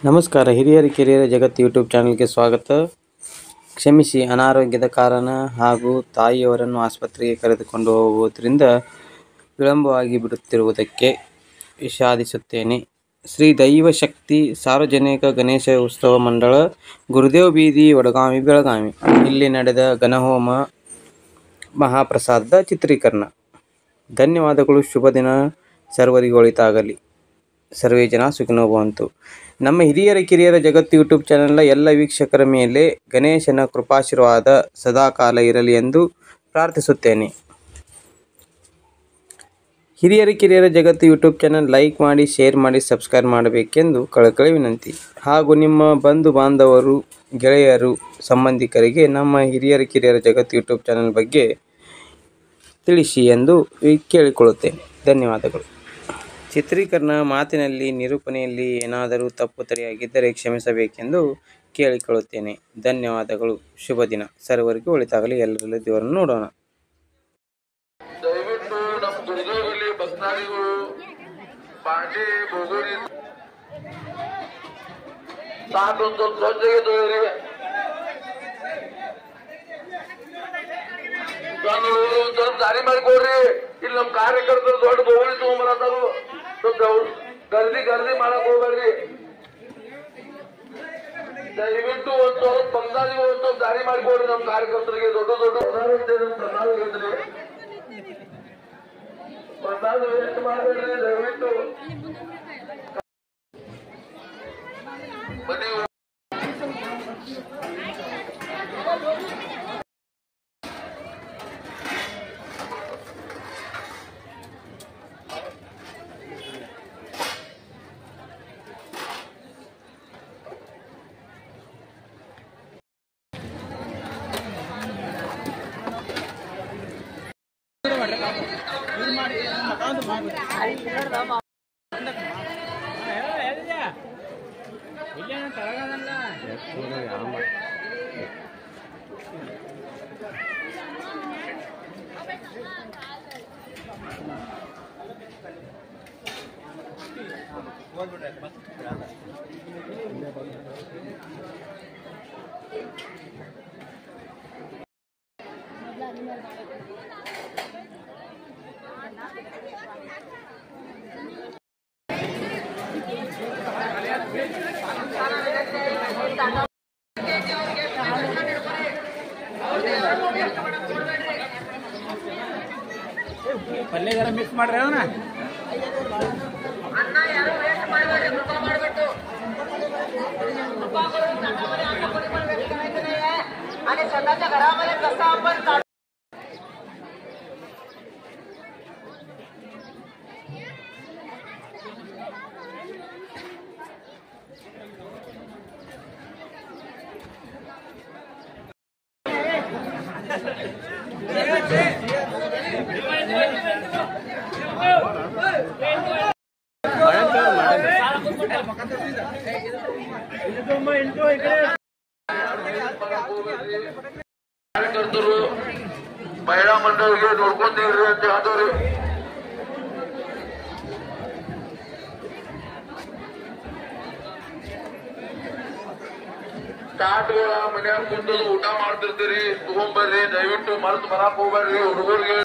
ನಮಸ್ಕಾರ. ಹಿರಿಯರ ಕಿರಿಯರ ಜಗತ್ತು ಯೂಟ್ಯೂಬ್ ಚಾನಲ್ಗೆ ಸ್ವಾಗತ. ಕ್ಷಮಿಸಿ, ಅನಾರೋಗ್ಯದ ಕಾರಣ ಹಾಗೂ ತಾಯಿಯವರನ್ನು ಆಸ್ಪತ್ರೆಗೆ ಕರೆದುಕೊಂಡು ಹೋಗುವುದರಿಂದ ವಿಳಂಬವಾಗಿ ಬಿಡುತ್ತಿರುವುದಕ್ಕೆ ವಿಷಾದಿಸುತ್ತೇನೆ. ಶ್ರೀ ದೈವಶಕ್ತಿ ಸಾರ್ವಜನಿಕ ಗಣೇಶ ಉತ್ಸವ ಮಂಡಳ, ಗುರುದೇವ್ ಬೀದಿ, ವಡಗಾವಿ, ಬೆಳಗಾವಿ ಇಲ್ಲಿ ನಡೆದ ಗಣಹೋಮ ಮಹಾಪ್ರಸಾದದ ಚಿತ್ರೀಕರಣ. ಧನ್ಯವಾದಗಳು. ಶುಭ ದಿನ. ಸರ್ವರಿಗೂ ಒಳಿತಾಗಲಿ. ಸರ್ವೇ ಜನ ಸುಖಿನೋ ಭವಂತು. ನಮ್ಮ ಹಿರಿಯರ ಕಿರಿಯರ ಜಗತ್ತು ಯೂಟ್ಯೂಬ್ ಚಾನೆಲ್ನ ಎಲ್ಲ ವೀಕ್ಷಕರ ಮೇಲೆ ಗಣೇಶನ ಕೃಪಾಶೀರ್ವಾದ ಸದಾಕಾಲ ಇರಲಿ ಎಂದು ಪ್ರಾರ್ಥಿಸುತ್ತೇನೆ. ಹಿರಿಯರ ಕಿರಿಯರ ಜಗತ್ತು ಯೂಟ್ಯೂಬ್ ಚಾನೆಲ್ ಲೈಕ್ ಮಾಡಿ, ಶೇರ್ ಮಾಡಿ, ಸಬ್ಸ್ಕ್ರೈಬ್ ಮಾಡಬೇಕೆಂದು ಕಳಕಳಿ ವಿನಂತಿ. ಹಾಗೂ ನಿಮ್ಮ ಬಂಧು ಬಾಂಧವರು, ಗೆಳೆಯರು, ಸಂಬಂಧಿಕರಿಗೆ ನಮ್ಮ ಹಿರಿಯರ ಕಿರಿಯರ ಜಗತ್ತು ಯೂಟ್ಯೂಬ್ ಚಾನೆಲ್ ಬಗ್ಗೆ ತಿಳಿಸಿ ಎಂದು ಕೇಳಿಕೊಳ್ಳುತ್ತೇನೆ. ಧನ್ಯವಾದಗಳು. ಚಿತ್ರೀಕರಣ, ಮಾತಿನಲ್ಲಿ, ನಿರೂಪಣೆಯಲ್ಲಿ ಏನಾದರೂ ತಪ್ಪು ತಡೆಯಾಗಿದ್ದರೆ ಕ್ಷಮಿಸಬೇಕೆಂದು ಕೇಳಿಕೊಳ್ಳುತ್ತೇನೆ. ಧನ್ಯವಾದಗಳು. ಶುಭ ದಿನ. ಸರ್ವರಿಗೂ ಒಳಿತಾಗಲಿ. ಎಲ್ಲರಲ್ಲಿ ದೇವರನ್ನು ನೋಡೋಣ. ದಯವಿಟ್ಟು ನಮ್ಮ ದುರ್ಗದಲ್ಲಿ ಭಕ್ತಾದಿಗಳು ಪಾಂಡೆ ಬೋಗೋರಿ ಸಾಕೊಂದು ಧ್ವಜಗೆ ತೊಗೊಳ್ಳಿ. ದಾರಿ ಮಾಡಿಕೊಡ್ರಿ. ಇಲ್ಲಿ ನಮ್ಮ ಕಾರ್ಯಕರ್ತರು ದೊಡ್ಡ ಬೋಗೋಳಿ ತಗೊಂಡ್ಬರತ್ತಾರು. ಗರ್ದಿ ಮಾಡಕ್ ಹೋಗ್ಬೇಡ್ರಿ. ದಯವಿಟ್ಟು ಒಂದ್ ಸ್ವಲ್ಪ ಭಕ್ತಾದಿಗಳು ಒಂದ್ ಸ್ವಲ್ಪ ದಾರಿ ಮಾಡಿಕೊಡ್ರಿ. ನಮ್ಮ ಕಾರ್ಯಕರ್ತರಿಗೆ ದೊಡ್ಡ ಪ್ರಸಾದ ಇದ್ರಿ. ಪ್ರಸಾದ ವೇಸ್ಟ್ ಮಾಡಬೇಡ್ರಿ. ದಯವಿಟ್ಟು ಬನ್ನಿ. ಪಲ್ಯ ಜರ ಮಿಕ್ಸ್ ಮಾಡ್ರಿ. ಅವನ ಅನ್ನ ಯಾರು ವೇಸ್ಟ್ ಮಾಡಬೇಡಿ. ಕೃಪಾ ಮಾಡಬೇಕು. आणि स्वतःच्या घरामध्ये कसं आपण ಕಾರ್ಯಕರ್ತರು ಮಹಿಳಾ ಮಂಡಳಿಗೆ ನೋಡ್ಕೊಂಡಿರ್ರಿ ಅಂತ ಹೇಳ್ದವ್ರಿ. ಸ್ಟಾರ್ಟ್ಗಳ ಮನ್ಯಾಗ ಕುಂತದು ಊಟ ಮಾಡ್ತಿರ್ತೀರಿ, ತಗೊಂಬರ್ರಿ. ದಯವಿಟ್ಟು ಮರೆತು ಬರಾಕ್ ಹೋಗ್ಬೇಡ್ರಿ. ಹುಡುಗರಿಗೆ